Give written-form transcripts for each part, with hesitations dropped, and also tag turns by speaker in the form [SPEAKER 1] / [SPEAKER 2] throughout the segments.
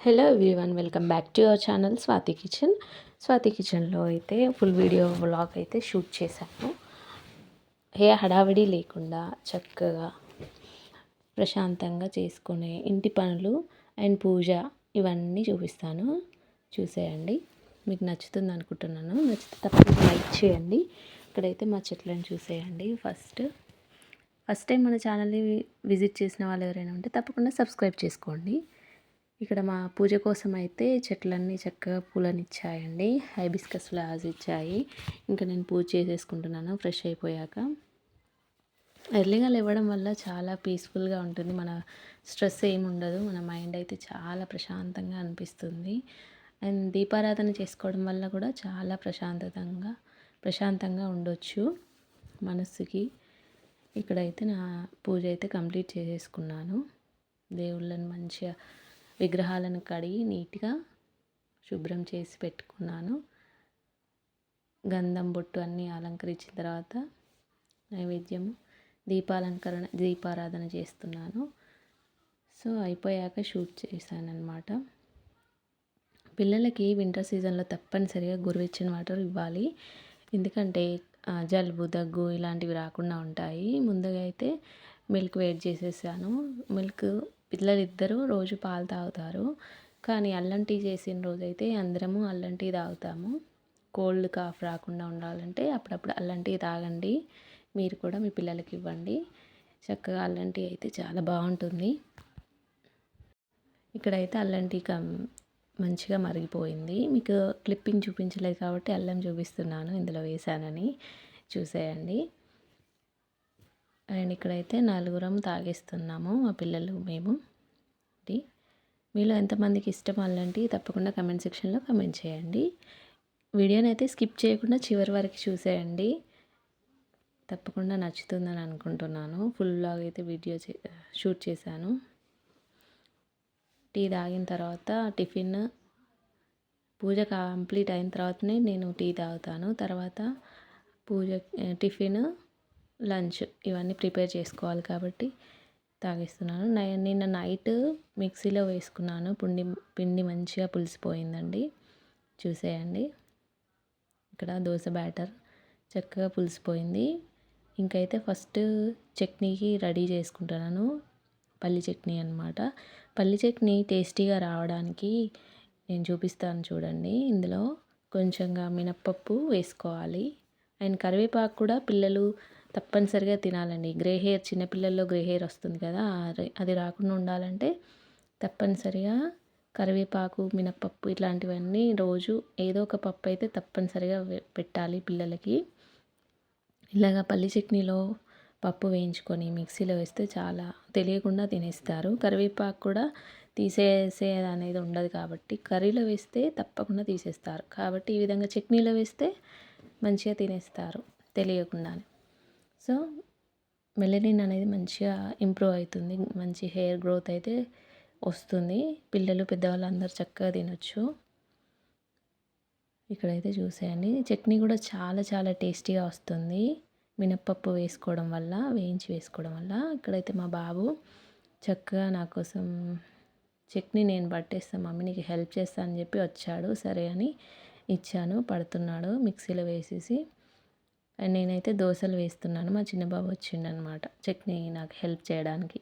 [SPEAKER 1] Hello everyone, welcome back to your channel Swathi kitchen. Swathi కిచెన్లో అయితే full video vlog అయితే shoot చేశాను. ఏ హడావిడి లేకుండా చక్కగా ప్రశాంతంగా చేసుకునే ఇంటి పనులు అండ్ పూజ ఇవన్నీ చూపిస్తాను. చూసేయండి, మీకు నచ్చుతుంది అనుకుంటున్నాను. నచ్చితే తప్పకుండా లైక్ చేయండి. ఇక్కడైతే మా చెట్లను చూసేయండి. ఫస్ట్ టైం మన ఛానల్ని విజిట్ చేసిన వాళ్ళు ఎవరైనా ఉంటే తప్పకుండా సబ్స్క్రైబ్ చేసుకోండి. ఇక్కడ మా పూజ కోసం అయితే చెట్లన్నీ చక్కగా పూలనిచ్చాయండి. హైబిస్కస్ ఫ్లవర్స్ ఇచ్చాయి. ఇంకా నేను పూజ చేసేసుకుంటున్నాను ఫ్రెష్ అయిపోయాక. ఎర్లీగా లేవడం వల్ల చాలా పీస్ఫుల్గా ఉంటుంది. మన స్ట్రెస్ ఏమి ఉండదు. మన మైండ్ అయితే చాలా ప్రశాంతంగా అనిపిస్తుంది. అండ్ దీపారాధన చేసుకోవడం వల్ల కూడా చాలా ప్రశాంతంగా ఉండొచ్చు మనసుకి. ఇక్కడైతే నా పూజ అయితే కంప్లీట్ చేసేసుకున్నాను. దేవుళ్ళని మంచిగా విగ్రహాలను కడిగి నీట్గా శుభ్రం చేసి పెట్టుకున్నాను. గంధం బొట్టు అన్నీ అలంకరించిన తర్వాత నైవేద్యము దీపారాధన చేస్తున్నాను. సో అయిపోయాక షూట్ చేశానన్నమాట. పిల్లలకి వింటర్ సీజన్లో తప్పనిసరిగా గోరువెచ్చని వాటర్ ఇవ్వాలి. ఎందుకంటే జలుబు దగ్గు ఇలాంటివి రాకుండా ఉంటాయి. ముందుగా అయితే మిల్క్ వేడి చేసేసాను. పిల్లలిద్దరూ రోజు పాలు తాగుతారు. కానీ అల్లం టీ చేసిన రోజైతే అందరము అల్లం టీ తాగుతాము. కోల్డ్ కాఫ్ రాకుండా ఉండాలంటే అప్పుడప్పుడు అల్లం టీ తాగండి. మీరు కూడా మీ పిల్లలకి ఇవ్వండి. చక్కగా అల్లం టీ అయితే చాలా బాగుంటుంది. ఇక్కడైతే అల్లం టీ మంచిగా మరిగిపోయింది. మీకు క్లిప్పింగ్ చూపించలేదు కాబట్టి అల్లం చూపిస్తున్నాను, ఇందులో వేసానని. చూసేయండి. అండ్ ఇక్కడైతే నలుగురం తాగేస్తున్నాము, మా పిల్లలు మేము. మీలో ఎంతమందికి ఇష్టం అల్లం టీ తప్పకుండా కమెంట్ సెక్షన్లో కమెంట్ చేయండి. వీడియోని అయితే స్కిప్ చేయకుండా చివరి వరకు చూసేయండి. తప్పకుండా నచ్చుతుందని అనుకుంటున్నాను. ఫుల్ వ్లాగ్ అయితే షూట్ చేశాను. టీ తాగిన తర్వాత పూజ కంప్లీట్ అయిన తర్వాతనే నేను టీ తాగుతాను. తర్వాత టిఫిన్, లంచ్ ఇవన్నీ ప్రిపేర్ చేసుకోవాలి కాబట్టి తాగిస్తున్నాను. నిన్న నైట్ మిక్సీలో వేసుకున్నాను. పిండి మంచిగా పులిసిపోయిందండి. చూసేయండి. ఇక్కడ దోశ బ్యాటర్ చక్కగా పులిసిపోయింది. ఇంకైతే ఫస్ట్ చట్నీకి రెడీ చేసుకుంటున్నాను. పల్లి చట్నీ అన్నమాట. పల్లి చట్నీ టేస్టీగా రావడానికి నేను చూపిస్తాను చూడండి. ఇందులో కొంచెంగా మినప్పప్పు వేసుకోవాలి. అండ్ కరివేపాకు కూడా పిల్లలు తప్పనిసరిగా తినాలండి. చిన్నపిల్లల్లో గ్రే హెయిర్ వస్తుంది కదా, అది రాకుండా ఉండాలంటే తప్పనిసరిగా కరివేపాకు, మినప్పప్పు ఇట్లాంటివన్నీ రోజు ఏదో ఒక పప్పు అయితే తప్పనిసరిగా పెట్టాలి పిల్లలకి. ఇలాగా పల్లి చట్నీలో పప్పు వేయించుకొని మిక్సీలో వేస్తే చాలా తెలియకుండా తినేస్తారు. కరివేపాకు కూడా తీసేసేది అనేది ఉండదు కాబట్టి కర్రీలో వేస్తే తప్పకుండా తీసేస్తారు. కాబట్టి ఈ విధంగా చట్నీలో వేస్తే మంచిగా తినేస్తారు తెలియకుండానే. సో మెలనిన్ అనేది మంచిగా ఇంప్రూవ్ అవుతుంది. మంచి హెయిర్ గ్రోత్ అయితే వస్తుంది. పిల్లలు పెద్దవాళ్ళు అందరూ చక్కగా తినొచ్చు. ఇక్కడైతే చూసేయండి. చట్నీ కూడా చాలా చాలా టేస్టీగా వస్తుంది మినప్పప్పు వేయించి వేసుకోవడం వల్ల. ఇక్కడైతే మా బాబు చక్కగా నా కోసం చట్నీ నేను పట్టేస్తాను మమ్మీ, నీకు హెల్ప్ చేస్తాను అని చెప్పి వచ్చాడు. సరే అని ఇచ్చాను, పడుతున్నాడు మిక్సీలో వేసేసి. అండ్ నేనైతే దోశలు వేస్తున్నాను. మా చిన్న బాబు వచ్చిండనమాట చట్నీ నాకు హెల్ప్ చేయడానికి.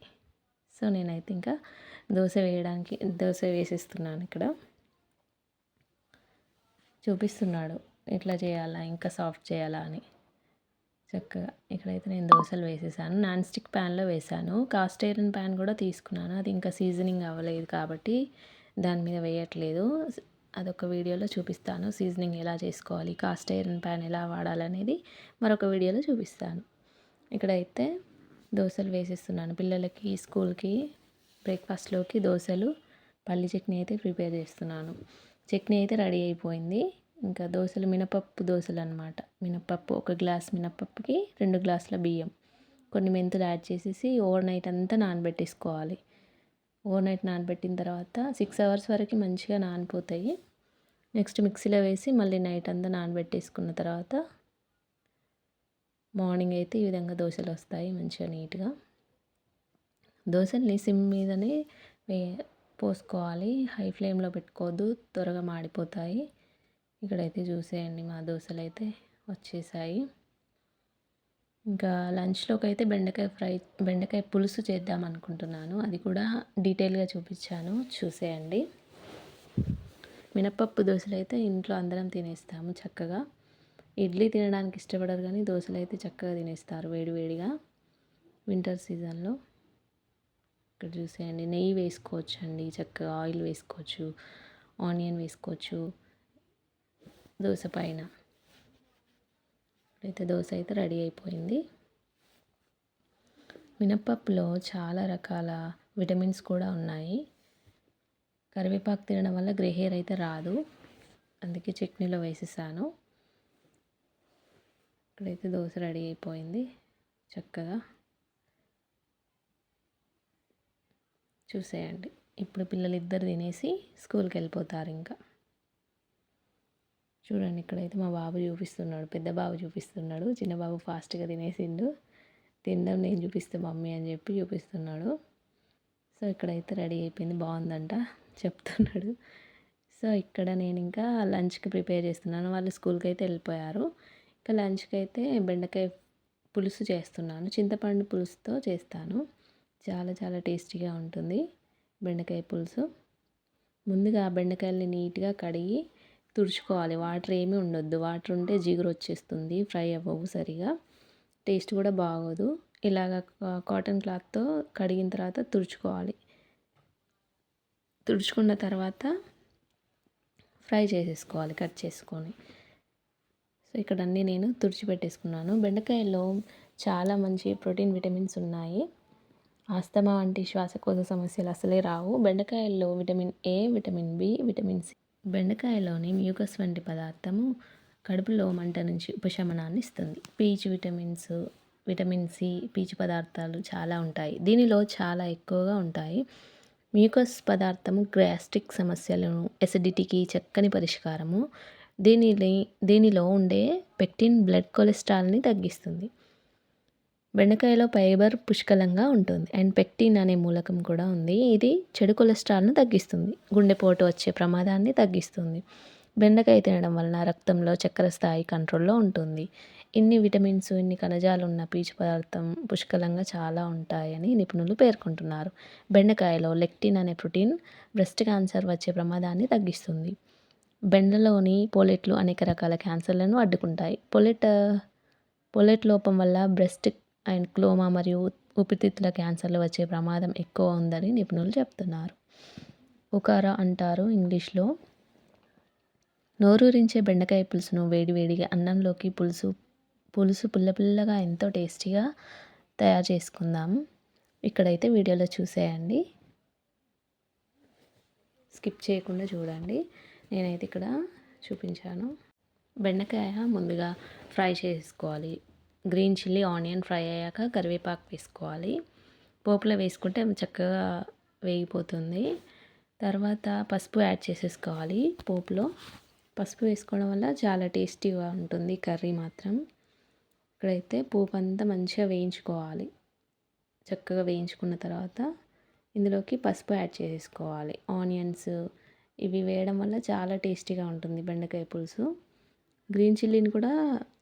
[SPEAKER 1] సో నేనైతే ఇంకా దోశ వేసేస్తున్నాను. ఇక్కడ చూపిస్తున్నాడు ఎట్లా చేయాలా, ఇంకా సాఫ్ట్ చేయాలా అని. చక్కగా ఇక్కడైతే నేను దోశలు వేసేసాను. నాన్ స్టిక్ ప్యాన్లో వేసాను. కాస్ట్ ఐరన్ ప్యాన్ కూడా తీసుకున్నాను. అది ఇంకా సీజనింగ్ అవ్వలేదు కాబట్టి దాని మీద వేయట్లేదు. అదొక వీడియోలో చూపిస్తాను. సీజనింగ్ ఎలా చేసుకోవాలి, కాస్ట్ ఐరన్ ప్యాన్ ఎలా వాడాలనేది మరొక వీడియోలో చూపిస్తాను. ఇక్కడైతే దోశలు వేసేస్తున్నాను. పిల్లలకి స్కూల్కి బ్రేక్ఫాస్ట్లోకి దోశలు, పల్లి చట్నీ అయితే ప్రిపేర్ చేస్తున్నాను. చట్నీ అయితే రెడీ అయిపోయింది. ఇంకా దోశలు మినపప్పు దోశలు అనమాట. మినపప్పు 1 గ్లాస్ మినపప్పుకి 2 గ్లాసుల బియ్యం, కొన్ని మెంతులు యాడ్ చేసేసి ఓవర్ నైట్ అంతా నానబెట్టేసుకోవాలి. ఓవర్ నైట్ నానబెట్టిన తర్వాత 6 అవర్స్ వరకు మంచిగా నానిపోతాయి. నెక్స్ట్ మిక్సీలో వేసి మళ్ళీ నైట్ అంతా నానబెట్టేసుకున్న తర్వాత మార్నింగ్ అయితే ఈ విధంగా దోశలు వస్తాయి మంచిగా నీట్గా. దోశల్ని సిమ్ మీదనే పోసుకోవాలి. హై ఫ్లేమ్లో పెట్టుకోవద్దు, త్వరగా మాడిపోతాయి. ఇక్కడైతే చూసేయండి మా దోశలైతే వచ్చేసాయి. ఇంకా లంచ్లోకి అయితే బెండకాయ పులుసు చేద్దాం అనుకుంటున్నాను. అది కూడా డీటెయిల్గా చూపించాను, చూసేయండి. మినపప్పు దోశలు అయితే ఇంట్లో అందరం తినేస్తాము చక్కగా. ఇడ్లీ తినడానికి ఇష్టపడరు కానీ దోశలు అయితే చక్కగా తినేస్తారు వేడివేడిగా వింటర్ సీజన్లో. ఇక్కడ చూసేయండి, నెయ్యి వేసుకోవచ్చు అండి, చక్కగా ఆయిల్ వేసుకోవచ్చు, ఆనియన్ వేసుకోవచ్చు దోశ పైన. అయితే దోశ అయితే రెడీ అయిపోయింది. మినప్పప్పులో చాలా రకాల విటమిన్స్ కూడా ఉన్నాయి. కరివేపాకు తినడం వల్ల గ్రే హెయిర్ అయితే రాదు, అందుకే చట్నీలో వేసేసాను. ఇక్కడైతే దోశ రెడీ అయిపోయింది చక్కగా. చూసేయండి, ఇప్పుడు పిల్లలు ఇద్దరు తినేసి స్కూల్కి వెళ్ళిపోతారు. ఇంకా చూడండి, ఇక్కడైతే మా బాబు చూపిస్తున్నాడు, పెద్ద బాబు చూపిస్తున్నాడు. చిన్న బాబు ఫాస్ట్గా తినేసిండు. తినడం నేను చూపిస్తే మమ్మీ అని చెప్పి చూపిస్తున్నాడు. సో ఇక్కడైతే రెడీ అయిపోయింది, బాగుందంట చెప్తున్నాడు. సో ఇక్కడ నేను ఇంకా లంచ్కి ప్రిపేర్ చేస్తున్నాను. వాళ్ళు స్కూల్కి అయితే వెళ్ళిపోయారు. ఇంకా లంచ్కి అయితే బెండకాయ పులుసు చేస్తున్నాను. చింతపండు పులుసుతో చేస్తాను. చాలా చాలా టేస్టీగా ఉంటుంది బెండకాయ పులుసు. ముందుగా బెండకాయల్ని నీట్గా కడిగి తుడుచుకోవాలి. వాటర్ ఏమీ ఉండొద్దు, వాటర్ ఉంటే జిగురు వచ్చేస్తుంది, ఫ్రై అవ్వవు సరిగా, టేస్ట్ కూడా బాగోదు. ఇలాగ కాటన్ క్లాత్తో కడిగిన తర్వాత తుడుచుకోవాలి. తుడుచుకున్న తర్వాత ఫ్రై చేసేసుకోవాలి కట్ చేసుకొని. సో ఇక్కడ అన్నీ నేను తుడిచిపెట్టేసుకున్నాను. బెండకాయలో చాలా మంచి ప్రోటీన్ విటమిన్స్ ఉన్నాయి. ఆస్తమా వంటి శ్వాసకోశ సమస్యలు అసలే రావు. బెండకాయల్లో vitamin A, vitamin B, vitamin C. బెండకాయలోని మ్యూకస్ వంటి పదార్థము కడుపులో మంట నుంచి ఉపశమనాన్ని ఇస్తుంది. పీచు విటమిన్స్, విటమిన్ సి, పీచు పదార్థాలు చాలా ఉంటాయి. దీనిలో చాలా ఎక్కువగా ఉంటాయి. మ్యూకస్ పదార్థము గ్యాస్ట్రిక్ సమస్యలను, ఎసిడిటీకి చక్కని పరిష్కారము. దీనిలో ఉండే పెక్టిన్ బ్లడ్ కొలెస్ట్రాల్ని తగ్గిస్తుంది. బెండకాయలో ఫైబర్ పుష్కలంగా ఉంటుంది అండ్ పెక్టిన్ అనే మూలకం కూడా ఉంది. ఇది చెడు కొలెస్ట్రాల్ను తగ్గిస్తుంది, గుండెపోటు వచ్చే ప్రమాదాన్ని తగ్గిస్తుంది. బెండకాయ తినడం వలన రక్తంలో చక్కెర స్థాయి కంట్రోల్లో ఉంటుంది. ఇన్ని విటమిన్స్, ఇన్ని కణజాలు ఉన్న పీచు పదార్థం పుష్కలంగా చాలా ఉంటాయని నిపుణులు పేర్కొంటున్నారు. బెండకాయలో లెక్టిన్ అనే ప్రోటీన్ బ్రెస్ట్ క్యాన్సర్ వచ్చే ప్రమాదాన్ని తగ్గిస్తుంది. బెండలోని పోలెట్లు అనేక రకాల క్యాన్సర్లను అడ్డుకుంటాయి. పోలెట్ లోపం వల్ల బ్రెస్ట్ అండ్ క్లోమా మరియు ఊపిరితిత్తుల క్యాన్సర్లు వచ్చే ప్రమాదం ఎక్కువ ఉందని నిపుణులు చెప్తున్నారు. ఉకారా అంటారు ఇంగ్లీష్లో. నోరూరించే బెండకాయ పులుసును వేడివేడిగా అన్నంలోకి పులుసు పుల్లగా ఎంతో టేస్టీగా తయారు చేసుకుందాము. ఇక్కడైతే వీడియోలో చూసేయండి, స్కిప్ చేయకుండా చూడండి. నేనైతే ఇక్కడ చూపించాను. బెండకాయ ముందుగా ఫ్రై చేసుకోవాలి. గ్రీన్ చిల్లీ, ఆనియన్ ఫ్రై అయ్యాక కరివేపాకు వేసుకోవాలి. పోపులో వేసుకుంటే చక్కగా వేగిపోతుంది. తర్వాత పసుపు యాడ్ చేసేసుకోవాలి. పోపులో పసుపు వేసుకోవడం వల్ల చాలా టేస్టీగా ఉంటుంది కర్రీ మాత్రం. ఇక్కడైతే పోపు అంతా మంచిగా వేయించుకోవాలి. చక్కగా వేయించుకున్న తర్వాత ఇందులోకి పసుపు యాడ్ చేసుకోవాలి. ఆనియన్స్ ఇవి వేయడం వల్ల చాలా టేస్టీగా ఉంటుంది బెండకాయ పులుసు. గ్రీన్ చిల్లీని కూడా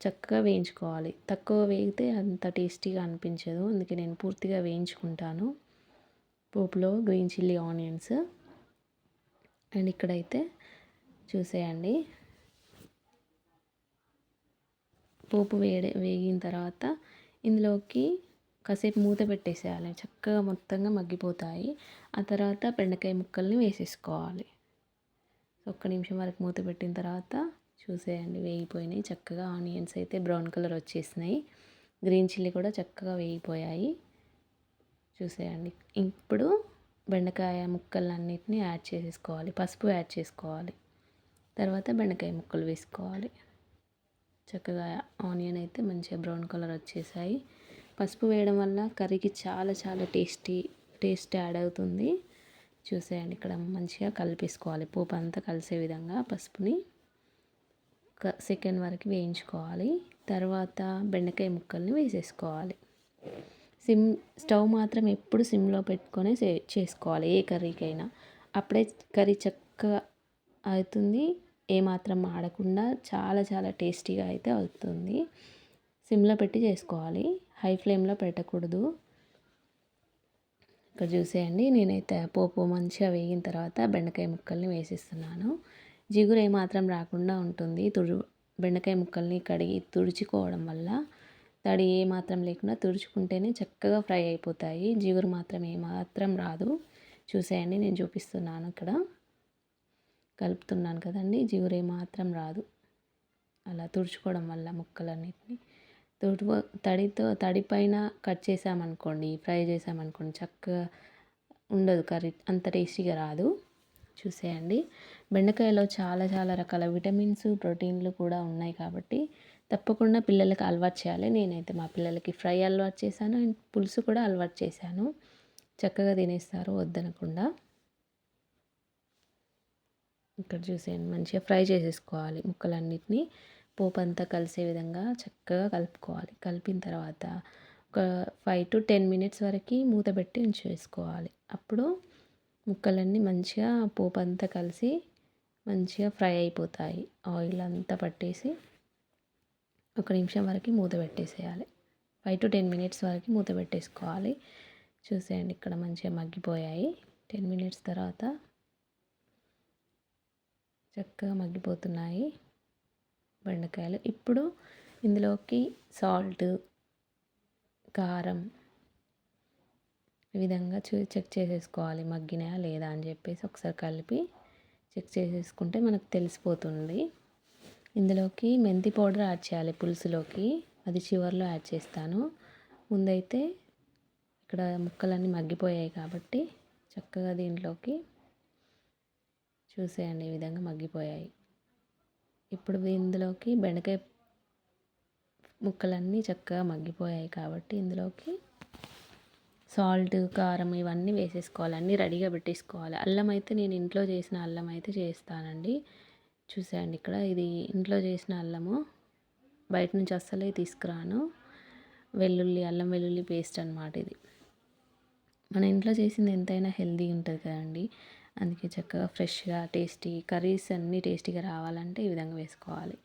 [SPEAKER 1] చక్కగా వేయించుకోవాలి. తక్కువ వేగితే అంత టేస్టీగా అనిపించదు, అందుకే నేను పూర్తిగా వేయించుకుంటాను పోపులో గ్రీన్ చిల్లీ, ఆనియన్స్. అండ్ ఇక్కడైతే చూసేయండి, పోపు వేగిన తర్వాత ఇందులోకి కాసేపు మూత పెట్టేసేయాలి. చక్కగా మొత్తంగా మగ్గిపోతాయి. ఆ తర్వాత బెండకాయ ముక్కల్ని వేసేసుకోవాలి. ఒక్క నిమిషం వరకు మూత పెట్టిన తర్వాత చూసేయండి, వేగిపోయినాయి చక్కగా. ఆనియన్స్ అయితే బ్రౌన్ కలర్ వచ్చేసినాయి, గ్రీన్ చిల్లీ కూడా చక్కగా వేగిపోయాయి. చూసేయండి, ఇప్పుడు బెండకాయ ముక్కలన్నిటిని యాడ్ చేసేసుకోవాలి. పసుపు యాడ్ చేసుకోవాలి. తర్వాత బెండకాయ ముక్కలు వేసుకోవాలి. చక్కగా ఆనియన్ అయితే మంచిగా బ్రౌన్ కలర్ వచ్చేసాయి. పసుపు వేయడం వల్ల కర్రీకి చాలా చాలా టేస్ట్ యాడ్ అవుతుంది. చూసేయండి, ఇక్కడ మంచిగా కలిపేసుకోవాలి. పోపు అంతా కలిసే విధంగా పసుపుని ఒక సెకండ్ వరకు వేయించుకోవాలి. తర్వాత బెండకాయ ముక్కల్ని వేసేసుకోవాలి. స్టవ్ మాత్రం ఎప్పుడు సిమ్లో పెట్టుకొని చేసుకోవాలి ఏ కర్రీకైనా. అప్పుడే కర్రీ చక్కగా అవుతుంది. ఏమాత్రం మాడకుండా చాలా చాలా టేస్టీగా అయితే అవుతుంది. సిమ్లో పెట్టి చేసుకోవాలి, హై ఫ్లేమ్లో పెట్టకూడదు. ఇక్కడ చూసేయండి, నేనైతే పోపు మంచిగా వేగిన తర్వాత బెండకాయ ముక్కల్ని వేసిస్తున్నాను. జిగురు ఏమాత్రం రాకుండా ఉంటుంది. బెండకాయ ముక్కల్ని కడిగి తుడుచుకోవడం వల్ల తడి ఏమాత్రం లేకుండా తుడుచుకుంటేనే చక్కగా ఫ్రై అయిపోతాయి. జిగురు మాత్రం ఏమాత్రం రాదు. చూసేయండి, నేను చూపిస్తున్నాను ఇక్కడ కలుపుతున్నాను కదండి, జిగురు ఏమాత్రం రాదు. అలా తుడుచుకోవడం వల్ల ముక్కలన్నిటిని తడి పైన కట్ చేసామనుకోండి, ఫ్రై చేసామనుకోండి, చక్కగా ఉండదు కర్రీ, అంత టేస్టీగా రాదు. చూసేయండి, బెండకాయలో చాలా చాలా రకాల విటమిన్స్, ప్రోటీన్లు కూడా ఉన్నాయి కాబట్టి తప్పకుండా పిల్లలకి అలవాటు చేయాలి. నేనైతే మా పిల్లలకి ఫ్రై అలవాటు చేశాను అండ్ పులుసు కూడా అలవాటు చేశాను. చక్కగా తినేస్తారు వద్దనకుండా. ఇక్కడ చూసేయండి, మంచిగా ఫ్రై చేసేసుకోవాలి ముక్కలన్నిటిని. పోపు అంతా కలిసే విధంగా చక్కగా కలుపుకోవాలి. కలిపిన తర్వాత ఒక 5 to 10 minutes వరకు మూత పెట్టి ఉంచేసుకోవాలి. అప్పుడు ముక్కలన్నీ మంచిగా పోపు అంతా కలిసి మంచిగా ఫ్రై అయిపోతాయి. ఆయిల్ అంతా పట్టేసి 1 నిమిషం వరకు మూత పెట్టేసేయాలి. 5 to 10 minutes వరకు మూత పెట్టేసుకోవాలి. చూసేయండి, ఇక్కడ మంచిగా మగ్గిపోయాయి. 10 minutes తర్వాత చక్కగా మగ్గిపోతున్నాయి బెండకాయలు. ఇప్పుడు ఇందులోకి సాల్ట్, కారం ఈ విధంగా చెక్ చేసేసుకోవాలి, మగ్గినాయా లేదా అని చెప్పేసి ఒకసారి కలిపి చెక్ చేసేసుకుంటే మనకు తెలిసిపోతుంది. ఇందులోకి మెంతి పౌడర్ యాడ్ చేయాలి పులుసులోకి, అది చివర్లో యాడ్ చేస్తాను. ముందైతే ఇక్కడ ముక్కలన్నీ మగ్గిపోయాయి కాబట్టి చక్కగా దీంట్లోకి చూసేయండి, ఈ విధంగా మగ్గిపోయాయి. ఇప్పుడు ఇందులోకి బెండకాయ ముక్కలన్నీ చక్కగా మగ్గిపోయాయి కాబట్టి ఇందులోకి సాల్ట్, కారం ఇవన్నీ వేసేసుకోవాలి. అన్నీ రెడీగా పెట్టేసుకోవాలి. అల్లం అయితే నేను ఇంట్లో చేసిన అల్లం అయితే చేస్తానండి. చూసేయండి, ఇక్కడ ఇది ఇంట్లో చేసిన అల్లము, బయట నుంచి అస్సలే తీసుకురాను. అల్లం వెల్లుల్లి పేస్ట్ అనమాట ఇది. మన ఇంట్లో చేసింది ఎంతైనా హెల్తీ ఉంటుంది కదండి. అందుకే చక్కగా ఫ్రెష్గా టేస్టీ కర్రీస్ అన్నీ టేస్టీగా రావాలంటే ఈ విధంగా వేసుకోవాలి.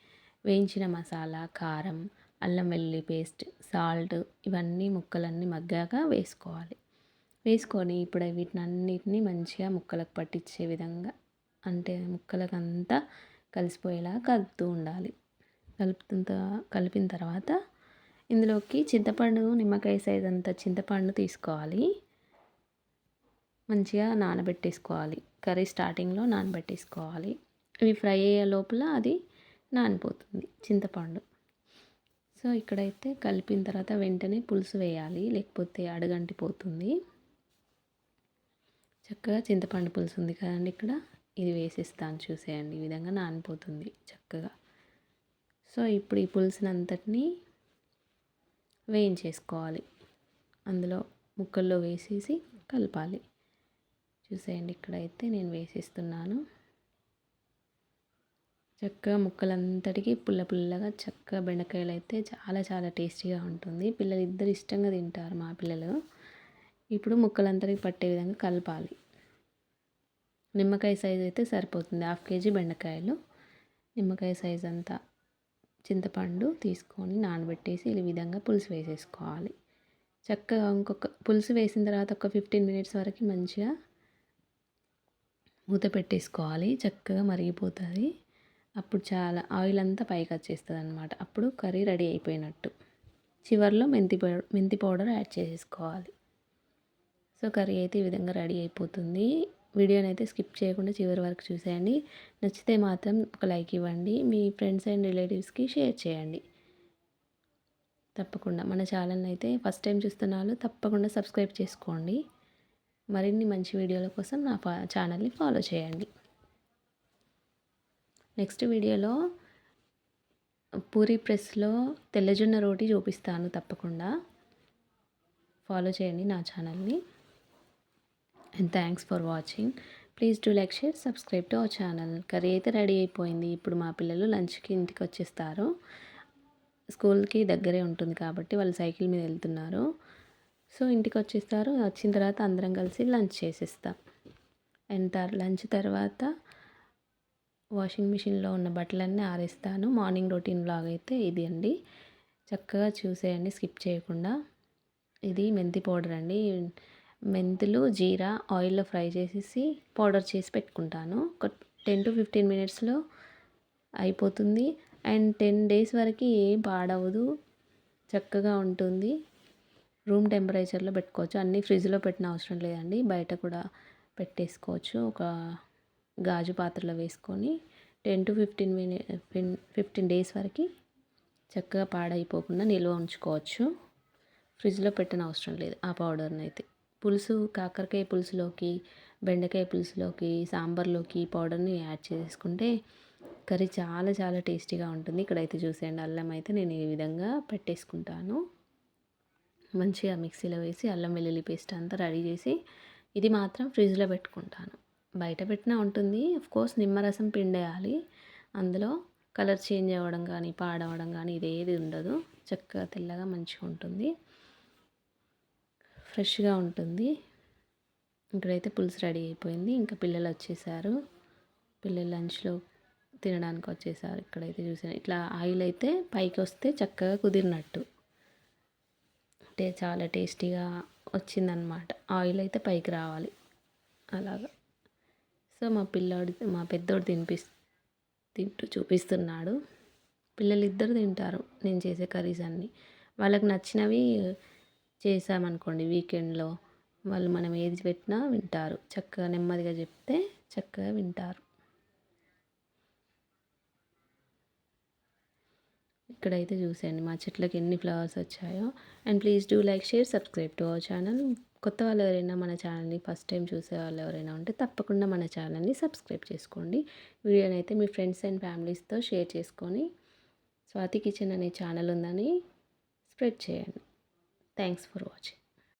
[SPEAKER 1] వేయించిన మసాలా, కారం, అల్లం వెల్లుల్లి పేస్ట్, సాల్ట్ ఇవన్నీ ముక్కలన్నీ మగ్గాక వేసుకోవాలి. వేసుకొని ఇప్పుడు వీటినన్నిటిని మంచిగా ముక్కలకు పట్టించే విధంగా, అంటే ముక్కలకు అంతా కలిసిపోయేలా కలుపుతూ ఉండాలి. కలిపిన తర్వాత ఇందులోకి చింతపండు, నిమ్మకాయ సైజ్ అంత చింతపండు తీసుకోవాలి. మంచిగా నానబెట్టేసుకోవాలి. కర్రీ స్టార్టింగ్లో నానబెట్టేసుకోవాలి. ఇవి ఫ్రై అయ్యే లోపల అది నానిపోతుంది చింతపండు. సో ఇక్కడైతే కలిపిన తర్వాత వెంటనే పులుసు వేయాలి, లేకపోతే అడుగంటిపోతుంది. చక్కగా చింతపండు పులుసు ఉంది కదండి, ఇక్కడ ఇది వేసేస్తాను. చూసేయండి, ఈ విధంగా నానిపోతుంది చక్కగా. సో ఇప్పుడు ఈ పులుసునంతటిని వేయించేసుకోవాలి, అందులో ముక్కల్లో వేసేసి కలపాలి. చూసేయండి, ఇక్కడైతే నేను వేసేస్తున్నాను. చక్కగా ముక్కలంతటికి పుల్లగా చక్కగా బెండకాయలు అయితే చాలా చాలా టేస్టీగా ఉంటుంది. పిల్లలు ఇద్దరు ఇష్టంగా తింటారు, మా పిల్లలు. ఇప్పుడు ముక్కలంతటికి పట్టే విధంగా కలపాలి. నిమ్మకాయ సైజ్ అయితే సరిపోతుంది. 1/2 kg బెండకాయలు, నిమ్మకాయ సైజ్ అంతా చింతపండు తీసుకొని నానబెట్టేసి ఈ విధంగా పులుసు వేసేసుకోవాలి. చక్కగా ఇంకొక పులుసు వేసిన తర్వాత ఒక 15 minutes వరకు మంచిగా మూత పెట్టేసుకోవాలి. చక్కగా మరిగిపోతుంది. అప్పుడు చాలా ఆయిల్ అంతా పైకి వచ్చేస్తుంది అనమాట. అప్పుడు కర్రీ రెడీ అయిపోయినట్టు. చివరిలో మెంతి పౌడర్ యాడ్ చేసేసుకోవాలి. సో కర్రీ అయితే ఈ విధంగా రెడీ అయిపోతుంది. వీడియోని అయితే స్కిప్ చేయకుండా చివరి వరకు చూసేయండి. నచ్చితే మాత్రం ఒక లైక్ ఇవ్వండి. మీ ఫ్రెండ్స్ అండ్ రిలేటివ్స్కి షేర్ చేయండి. తప్పకుండా మన ఛానల్ని అయితే ఫస్ట్ టైం చూస్తున్న వాళ్ళు తప్పకుండా సబ్స్క్రైబ్ చేసుకోండి. మరిన్ని మంచి వీడియోల కోసం నా ఛానల్ని ఫాలో చేయండి. నెక్స్ట్ వీడియోలో పూరీ ప్రెస్లో తెల్లజొన్న రోటీ చూపిస్తాను. తప్పకుండా ఫాలో చేయండి నా ఛానల్ని. And thanks for watching. Please do like, share, subscribe to our channel. Curry అయితే రెడీ అయిపోయింది. ఇప్పుడు మా పిల్లలు లంచ్కి ఇంటికి వచ్చేస్తారు. స్కూల్కి దగ్గరే ఉంటుంది కాబట్టి వాళ్ళు సైకిల్ మీద వెళ్తున్నారు. సో ఇంటికి వచ్చేస్తారు. వచ్చిన తర్వాత అందరం కలిసి లంచ్ చేసేస్తాం. అండ్ లంచ్ తర్వాత వాషింగ్ మిషన్లో ఉన్న బట్టలన్నీ ఆరేస్తాను. మార్నింగ్ రొటీన్ వ్లాగ్ అయితే ఇది అండి. చక్కగా చూసేయండి స్కిప్ చేయకుండా. ఇది మెంతి పౌడర్ అండి. మెంతులు, జీరా ఆయిల్‌లో ఫ్రై చేసేసి పౌడర్ చేసి పెట్టుకుంటాను. ఒక 10-15 మినిట్స్‌లో అయిపోతుంది. అండ్ 10 డేస్ వరకు ఏం పాడవదు. చక్కగా ఉంటుంది. రూమ్ టెంపరేచర్లో పెట్టుకోవచ్చు. అన్నీ ఫ్రిడ్జ్‌లో పెట్టిన అవసరం లేదండి. బయట కూడా పెట్టేసుకోవచ్చు. ఒక గాజు పాత్రలో వేసుకొని 10-15 డేస్ వరకు చక్కగా పాడైపోకుండా నిల్వ ఉంచుకోవచ్చు. ఫ్రిడ్జ్‌లో పెట్టనవసరం లేదు ఆ పౌడర్‌ని అయితే. పులుసు కాకరకాయ పులుసులోకి, బెండకాయ పులుసులోకి, సాంబార్లోకి ఈ పౌడర్‌ని యాడ్ చేసుకుంటే కర్రీ చాలా చాలా టేస్టీగా ఉంటుంది. ఇక్కడైతే చూసేయండి అల్లం అయితే నేను ఈ విధంగా పెట్టేసుకుంటాను. మంచిగా మిక్సీలో వేసి అల్లం వెల్లుల్లి పేస్ట్ అంతా రెడీ చేసి ఇది మాత్రం ఫ్రిడ్జ్‌లో పెట్టుకుంటాను. బయట పెట్టినా ఉంటుంది. ఆఫ్‌కోర్స్ నిమ్మరసం పిండేయాలి. అందులో కలర్ చేంజ్ అవ్వడం కానీ, పాడవడం కానీ ఇదేది ఉండదు. చక్కగా తెల్లగా మంచిగా ఉంటుంది. ఫ్రెష్‌గా ఉంటుంది. ఇక్కడైతే పులుసు రెడీ అయిపోయింది. ఇంకా పిల్లలు వచ్చేసారు. పిల్లలు లంచ్‌లో తినడానికి వచ్చేసారు. ఇక్కడైతే చూసాను ఇట్లా ఆయిల్ అయితే పైకి వస్తే చక్కగా కుదిరినట్టు. అంటే చాలా టేస్టీగా వచ్చిందనమాట. ఆయిల్ అయితే పైకి రావాలి అలాగా. సో మా పెద్దోడు తింటూ చూపిస్తున్నాడు. పిల్లలు ఇద్దరు తింటారు నేను చేసే కర్రీస్ అన్నీ. వాళ్ళకి నచ్చినవి చేసామనుకోండి వీకెండ్లో వాళ్ళు మనం ఏది పెట్టినా వింటారు. చక్కగా నెమ్మదిగా చెప్తే చక్కగా వింటారు. ఇక్కడైతే చూసేయండి మా చెట్లకి ఎన్ని ఫ్లవర్స్ వచ్చాయో. And please do like, share, subscribe to our channel. కొత్త వాళ్ళు ఎవరైనా మన ఛానల్ని ఫస్ట్ టైం చూసే వాళ్ళు ఎవరైనా ఉంటే తప్పకుండా మన ఛానల్ని సబ్స్క్రైబ్ చేసుకోండి. వీడియోని అయితే మీ ఫ్రెండ్స్ అండ్ ఫ్యామిలీస్తో షేర్ చేసుకొని స్వాతి కిచెన్ అనే ఛానల్ ఉందని స్ప్రెడ్ చేయండి. Thanks for watching.